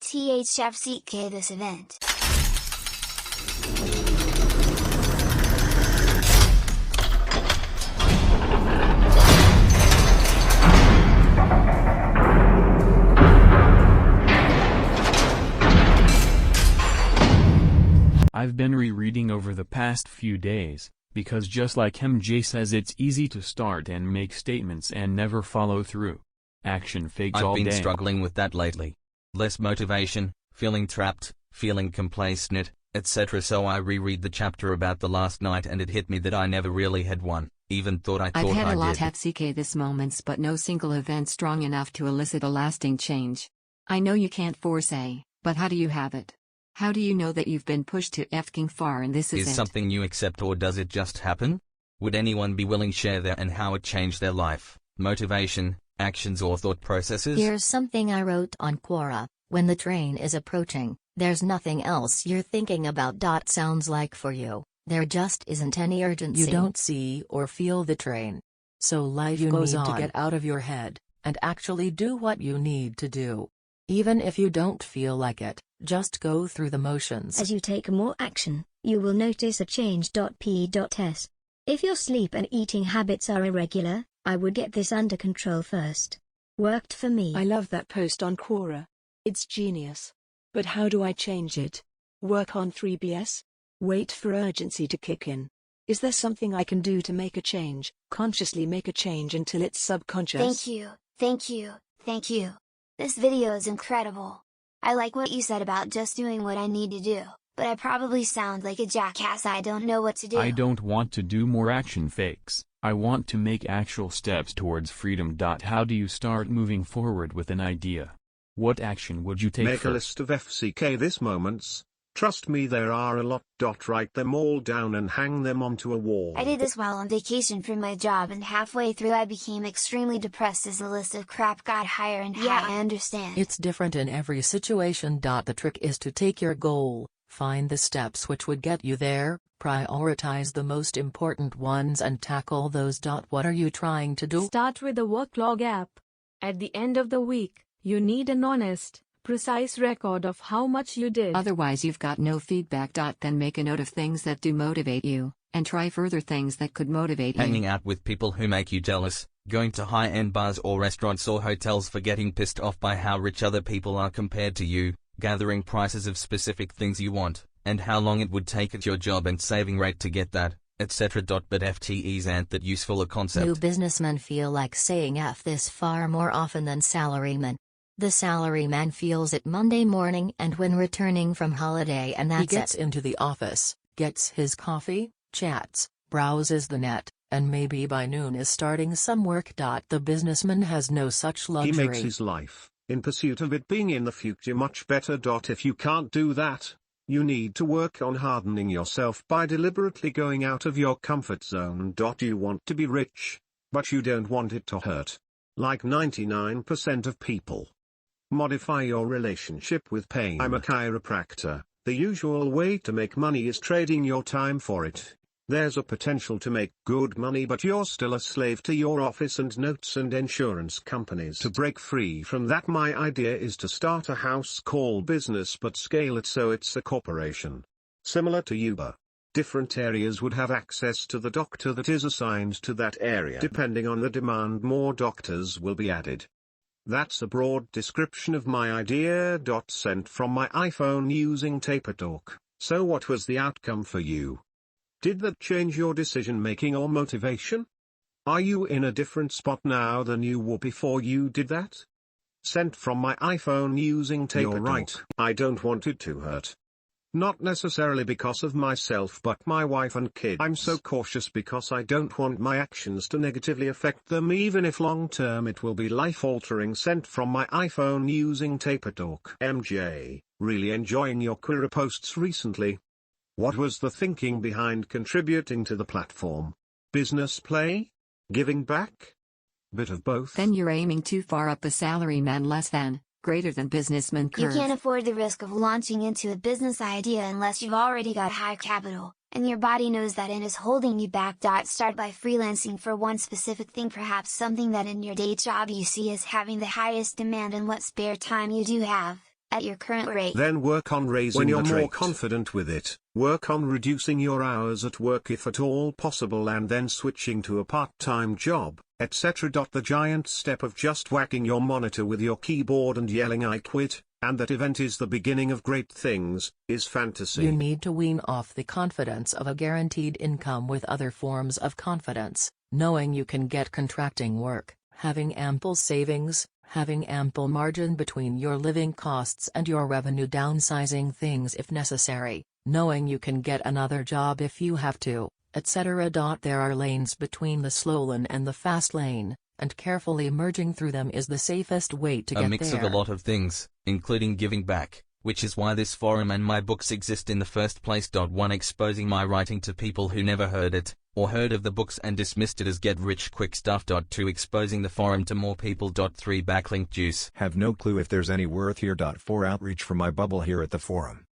THFCK this event. I've been rereading over the past few days, because just like MJ says, it's easy to start and make statements and never follow through. Action fakes all day. I've been struggling with that lately. Less motivation, feeling trapped, feeling complacent, etc. So I reread the chapter about the last night and it hit me that I never really had one, even thought I I've had I a lot did. of CK this moments, but no single event strong enough to elicit a lasting change. I know you can't force a, but how do you have it? How do you know that you've been pushed to effing far and this is it? Something you accept, or does it just happen? Would anyone be willing to share their and how it changed their life, motivation, actions or thought processes? Here's something I wrote on Quora. When the train is approaching, there's nothing else you're thinking about. Sounds like for you, there just isn't any urgency. You don't see or feel the train. So life goes on. You need to get out of your head, and actually do what you need to do. Even if you don't feel like it, just go through the motions. As you take more action, you will notice a change. P.S. If your sleep and eating habits are irregular, I would get this under control first. Worked for me. I love that post on Quora. It's genius. But how do I change it? Work on 3BS? Wait for urgency to kick in. Is there something I can do to make a change, consciously make a change until it's subconscious? Thank you, thank you, thank you. This video is incredible. I like what you said about just doing what I need to do, but I probably sound like a jackass. I don't know what to do. I don't want to do more action fakes. I want to make actual steps towards freedom. How do you start moving forward with an idea? What action would you take Make first? a list of FCK this moments. Trust me, there are a lot. Write them all down and hang them onto a wall. I did this while on vacation from my job, and halfway through I became extremely depressed as the list of crap got higher and higher. Yeah, I understand. It's different in every situation. The trick is to take your goal, find the steps which would get you there, prioritize the most important ones and tackle those. What are you trying to do? Start with the work log app. At the end of the week, you need an honest, precise record of how much you did. Otherwise you've got no feedback. Then make a note of things that do motivate you, and try further things that could motivate you. Hanging out with people who make you jealous, going to high-end bars or restaurants or hotels for getting pissed off by how rich other people are compared to you, gathering prices of specific things you want, and how long it would take at your job and saving rate to get that, etc. But FTEs aren't that useful a concept. New businessmen feel like saying F this far more often than salarymen. The salaryman feels it Monday morning and when returning from holiday, and that's it. He gets into the office, gets his coffee, chats, browses the net, and maybe by noon is starting some work. The businessman has no such luxury. He makes his life, in pursuit of it being in the future, much better. If you can't do that, you need to work on hardening yourself by deliberately going out of your comfort zone. You want to be rich, but you don't want it to hurt. Like 99% of people. Modify your relationship with pain. I'm a chiropractor. The usual way to make money is trading your time for it. There's a potential to make good money, but you're still a slave to your office and notes and insurance companies. To break free from that, my idea is to start a house call business but scale it so it's a corporation. Similar to Uber. Different areas would have access to the doctor that is assigned to that area. Depending on the demand, more doctors will be added. That's a broad description of my idea. Sent from my iPhone using TaperTalk. So what was the outcome for you? Did that change your decision-making or motivation? Are you in a different spot now than you were before you did that? Sent from my iPhone using TaperTalk. You're right, I don't want it to hurt. Not necessarily because of myself but my wife and kids. I'm so cautious because I don't want my actions to negatively affect them, even if long-term it will be life-altering. Sent from my iPhone using TaperTalk. MJ, really enjoying your Quora posts recently. What was the thinking behind contributing to the platform? Business play? Giving back? Bit of both. Then you're aiming too far up a salaryman less than, greater than businessman curve. You can't afford the risk of launching into a business idea unless you've already got high capital, and your body knows that and is holding you back. Start by freelancing for one specific thing, perhaps something that in your day job you see as having the highest demand in what spare time you do have. at your current rate. Then work on raising the rate. When you're more confident with it, work on reducing your hours at work if at all possible, and then switching to a part-time job, etc. The giant step of just whacking your monitor with your keyboard and yelling "I quit, and that event is the beginning of great things," is fantasy. You need to wean off the confidence of a guaranteed income with other forms of confidence, knowing you can get contracting work, having ample savings, having ample margin between your living costs and your revenue, downsizing things if necessary, knowing you can get another job if you have to, etc. There are lanes between the slow lane and the fast lane, and carefully merging through them is the safest way to get there. A mix of a lot of things, including giving back, which is why this forum and my books exist in the first place. 1. Exposing my writing to people who never heard it, or heard of the books and dismissed it as get-rich-quick stuff. 2. Exposing the forum to more people. 3. Backlink juice. Have no clue if there's any worth here. 4. Outreach from my bubble here at the forum.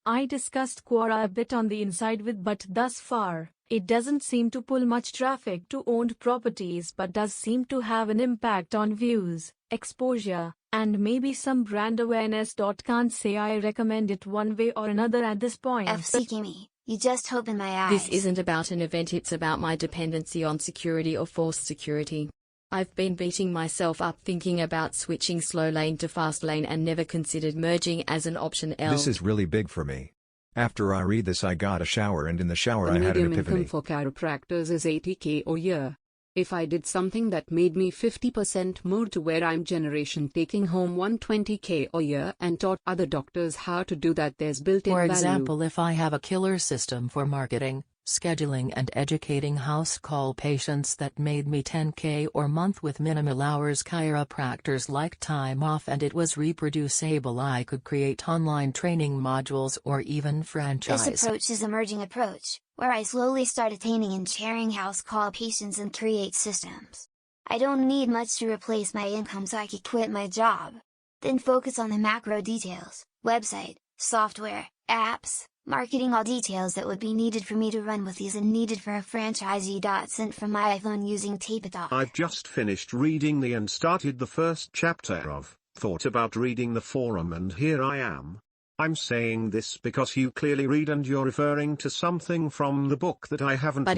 I discussed Quora a bit on the inside but thus far, it doesn't seem to pull much traffic to owned properties but does seem to have an impact on views, exposure, and maybe some brand awareness. Can't say I recommend it one way or another at this point. Seeking me. You just opened my eyes. This isn't about an event, it's about my dependency on security or forced security. I've been beating myself up thinking about switching slow lane to fast lane and never considered merging as an option. This is really big for me. After I read this I got a shower, and in the shower I had an epiphany. The medium income for chiropractors is $80K a year. If I did something that made me 50% more to where I'm generation taking home $120K a year and taught other doctors how to do that, there's built-in value. For example, if I have a killer system for marketing, scheduling and educating house call patients that made me $10K or month with minimal hours, chiropractors like time off, and it was reproducible, I could create online training modules or even franchise. This approach is emerging approach, where I slowly start attaining and sharing house call patients and create systems. I don't need much to replace my income, so I could quit my job. Then focus on the macro details, website, software, apps, marketing, all details that would be needed for me to run with these and needed for a franchisee. Sent from my iPhone using Tapeathon. I've just finished reading and started the first chapter of Thought About Reading the Forum, and here I am. I'm saying this because you clearly read and you're referring to something from the book that I haven't read.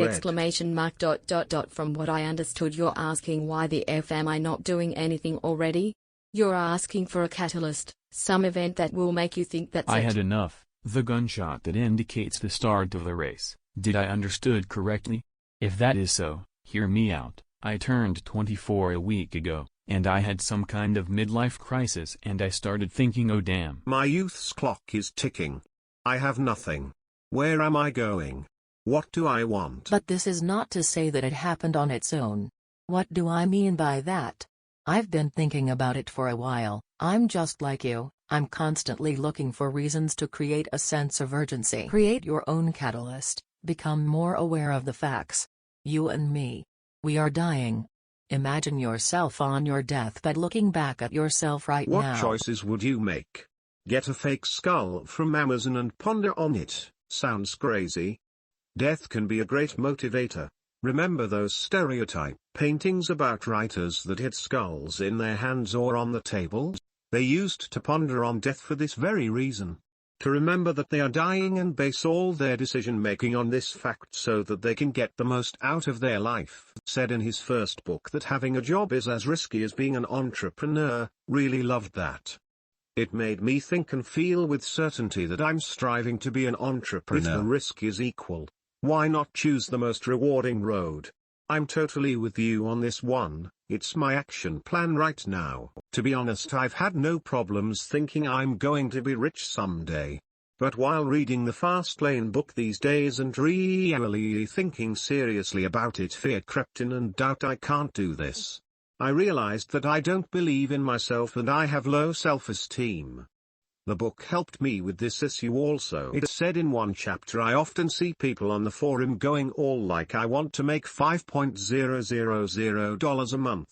From what I understood, you're asking why the F am I not doing anything already? You're asking for a catalyst, some event that will make you think that's I it. had enough. The gunshot that indicates the start of the race. Did I understood correctly? If that is so, hear me out. I turned 24 a week ago, and I had some kind of midlife crisis, and I started thinking, oh damn. My youth's clock is ticking. I have nothing. Where am I going? What do I want? But this is not to say that it happened on its own. What do I mean by that? I've been thinking about it for a while. I'm just like you. I'm constantly looking for reasons to create a sense of urgency. Create your own catalyst. Become more aware of the facts. You and me. We are dying. Imagine yourself on your deathbed looking back at yourself right now. What choices would you make? Get a fake skull from Amazon and ponder on it. Sounds crazy. Death can be a great motivator. Remember those stereotype paintings about writers that had skulls in their hands or on the tables? They used to ponder on death for this very reason. To remember that they are dying and base all their decision-making on this fact so that they can get the most out of their life. Said in his first book that having a job is as risky as being an entrepreneur. Really loved that. It made me think and feel with certainty that I'm striving to be an entrepreneur. If the risk is equal, why not choose the most rewarding road? I'm totally with you on this one. It's my action plan right now. To be honest, I've had no problems thinking I'm going to be rich someday. But while reading the Fastlane book these days and really thinking seriously about it, fear crept in and doubt. I can't do this. I realized that I don't believe in myself and I have low self-esteem. The book helped me with this issue also. It said in one chapter, I often see people on the forum going all like, I want to make $5,000 a month.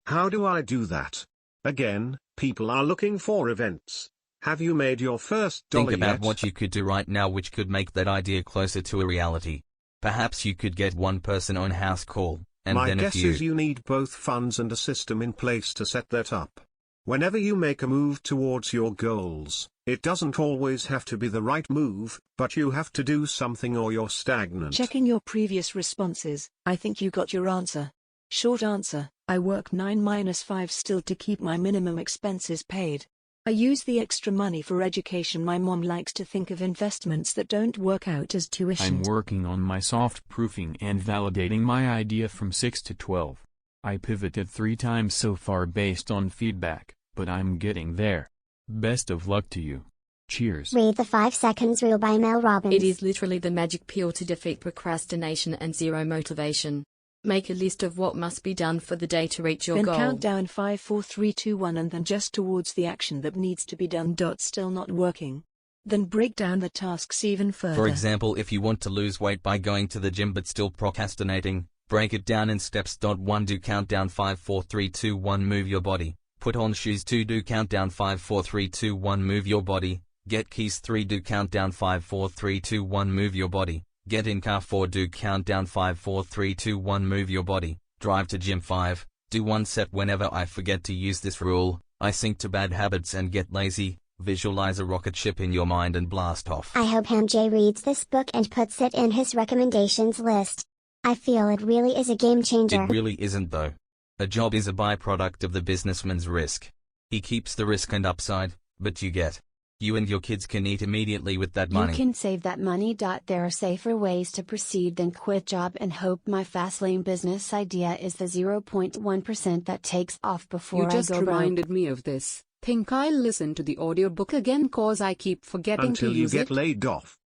How do I do that? Again, people are looking for events. Have you made your first dollar Think about yet? what you could do right now which could make that idea closer to a reality. Perhaps you could get one person on house call, and My then a guess few. is you need both funds and a system in place to set that up. Whenever you make a move towards your goals, it doesn't always have to be the right move, but you have to do something or you're stagnant. Checking your previous responses, I think you got your answer. Short answer, I work 9-5 still to keep my minimum expenses paid. I use the extra money for education. My mom likes to think of investments that don't work out as tuition. I'm working on my soft proofing and validating my idea from 6 to 12. I pivoted 3 times so far based on feedback, but I'm getting there. Best of luck to you. Cheers. Read the 5 seconds rule by Mel Robbins. It is literally the magic pill to defeat procrastination and zero motivation. Make a list of what must be done for the day to reach your then goal. Then count down 5, 4, 3, 2, 1 and then just towards the action that needs to be done. Still not working. Then break down the tasks even further. For example, if you want to lose weight by going to the gym but still procrastinating, break it down in steps. 1. Do countdown 5, 4, 3, 2, 1. Move your body. Put on shoes. 2. Do countdown 5, 4, 3, 2, 1. Move your body. Get keys. 3. Do countdown 5, 4, 3, 2, 1. Move your body. Get in car. 4. Do countdown 5, 4, 3, 2, 1. Move your body. Drive to gym. 5. Do 1 set. Whenever I forget to use this rule, I sink to bad habits and get lazy. Visualize a rocket ship in your mind and blast off. I hope Ham J reads this book and puts it in his recommendations list. I feel it really is a game changer. It really isn't though. A job is a byproduct of the businessman's risk. He keeps the risk and upside, but you and your kids can eat immediately with that money. You can save that money. There are safer ways to proceed than quit job and hope. My Fastlane business idea is the 0.1% that takes off before I go broke. You just reminded me of this. Think I'll listen to the audiobook again cause I keep forgetting to use it. Until you get laid off.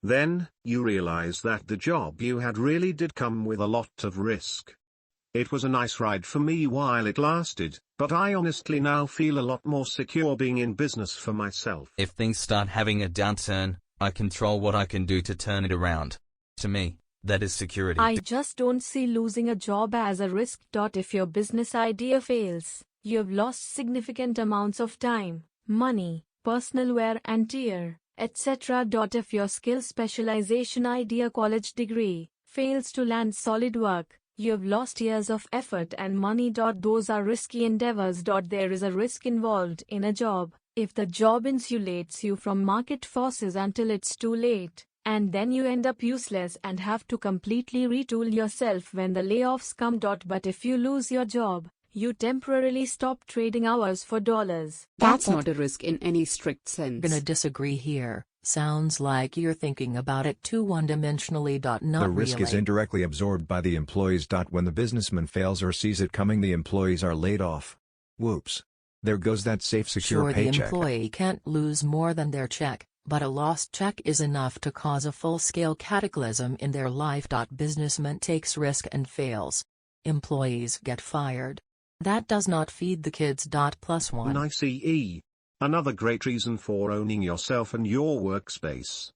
Then, you realize that the job you had really did come with a lot of risk. It was a nice ride for me while it lasted, but I honestly now feel a lot more secure being in business for myself. If things start having a downturn, I control what I can do to turn it around. To me, that is security. I just don't see losing a job as a risk. If your business idea fails, you've lost significant amounts of time, money, personal wear and tear, etc. If your skill specialization idea college degree fails to land solid work, you've lost years of effort and money. Those are risky endeavors. There is a risk involved in a job. If the job insulates you from market forces until it's too late, and then you end up useless and have to completely retool yourself when the layoffs come. But if you lose your job, you temporarily stop trading hours for dollars. That's not a risk in any strict sense. Gonna disagree here. Sounds like you're thinking about it too one-dimensionally. Not the risk really. is indirectly absorbed by the employees. When the businessman fails or sees it coming, the employees are laid off. Whoops. There goes that safe, secure paycheck. The employee can't lose more than their check, but a lost check is enough to cause a full-scale cataclysm in their life. Businessman takes risk and fails. Employees get fired. That does not feed the kids. +1. ICE. Another great reason for owning yourself and your workspace.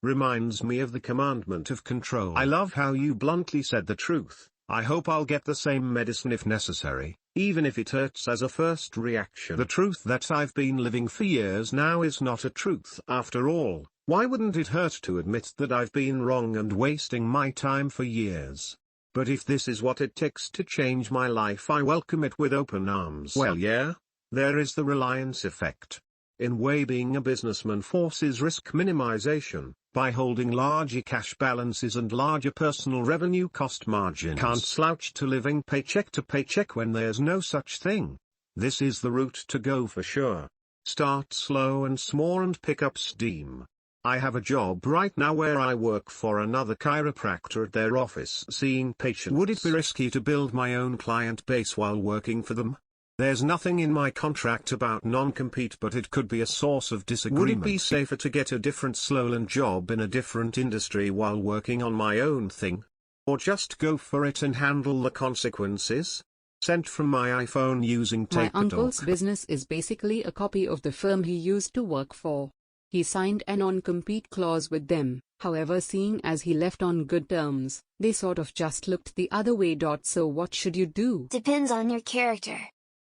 Reminds me of the commandment of control. I love how you bluntly said the truth. I hope I'll get the same medicine if necessary, even if it hurts as a first reaction. The truth that I've been living for years now is not a truth after all. Why wouldn't it hurt to admit that I've been wrong and wasting my time for years? But if this is what it takes to change my life, I welcome it with open arms. Well, yeah. There is the reliance effect. In way, being a businessman forces risk minimization, by holding larger cash balances and larger personal revenue cost margins. Can't slouch to living paycheck to paycheck when there's no such thing. This is the route to go for sure. Start slow and small and pick up steam. I have a job right now where I work for another chiropractor at their office seeing patients. Would it be risky to build my own client base while working for them? There's nothing in my contract about non-compete, but it could be a source of disagreement. Would it be safer to get a different Slowland job in a different industry while working on my own thing? Or just go for it and handle the consequences? Sent from my iPhone using tape. My uncle's business is basically a copy of the firm he used to work for. He signed a non-compete clause with them, however, seeing as he left on good terms, they sort of just looked the other way. So what should you do? Depends on your character.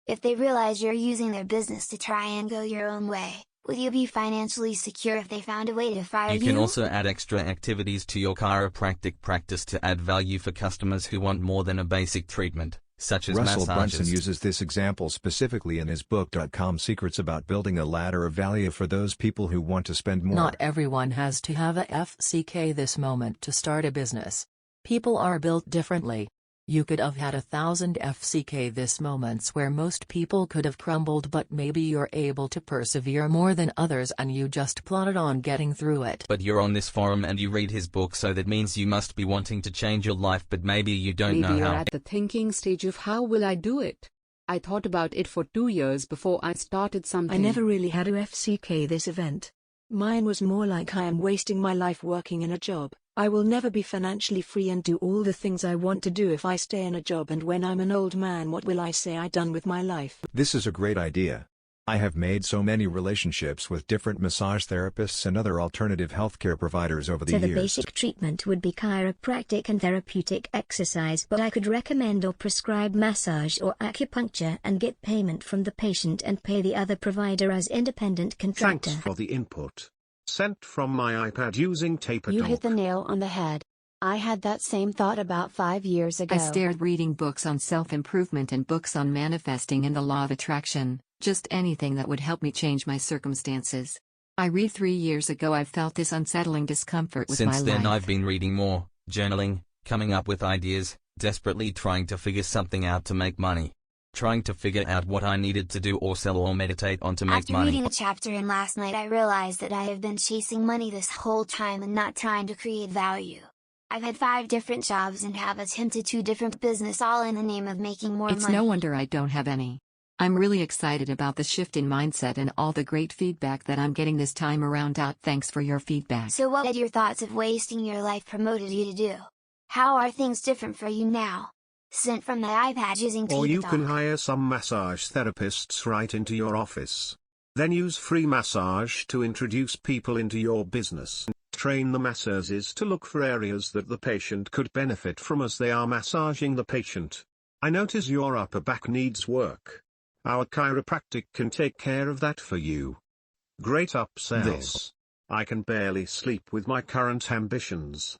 If they realize you're using their business to try and go your own way, would you be financially secure if they found a way to fire you? You can also add extra activities to your chiropractic practice to add value for customers who want more than a basic treatment. such as Russell massages. Brunson uses this example specifically in his book. Secrets about building a ladder of value for those people who want to spend more. Not everyone has to have a FCK this moment to start a business. People are built differently. You could have had 1,000 FCK this moments where most people could have crumbled, but maybe you're able to persevere more than others and you just plodded on getting through it. But you're on this forum and you read his book, so that means you must be wanting to change your life, but maybe you don't know Maybe you're how. at the thinking stage of how will I do it? I thought about it for 2 years before I started something. I never really had a FCK this event. Mine was more like I am wasting my life working in a job. I will never be financially free and do all the things I want to do if I stay in a job, and when I'm an old man, what will I say I done with my life? This is a great idea. I have made so many relationships with different massage therapists and other alternative healthcare providers over the years. So the basic treatment would be chiropractic and therapeutic exercise, but I could recommend or prescribe massage or acupuncture and get payment from the patient and pay the other provider as independent contractor. Thanks for the input. Sent from my iPad using Taper You Doc. hit the nail on the head. I had that same thought about 5 years ago. I started reading books on self-improvement and books on manifesting and the law of attraction, just anything that would help me change my circumstances. I read 3 years ago I felt this unsettling discomfort with my life. Since then I've been reading more, journaling, coming up with ideas, desperately trying to figure something out to make money. Trying to figure out what I needed to do or sell or meditate on to make After money. reading a chapter in last night, I realized that I have been chasing money this whole time and not trying to create value. I've had 5 different jobs and have attempted 2 different business, all in the name of making more money. It's no wonder I don't have any. I'm really excited about the shift in mindset and all the great feedback that I'm getting this time around. Thanks for your feedback. So what had your thoughts of wasting your life promoted you to do? How are things different for you now? Sent from the iPad using Or you Taper can Doc. hire some massage therapists right into your office. Then use free massage to introduce people into your business. Train the masseuses to look for areas that the patient could benefit from as they are massaging the patient. I notice your upper back needs work. Our chiropractic can take care of that for you. Great upsell. I can barely sleep with my current ambitions.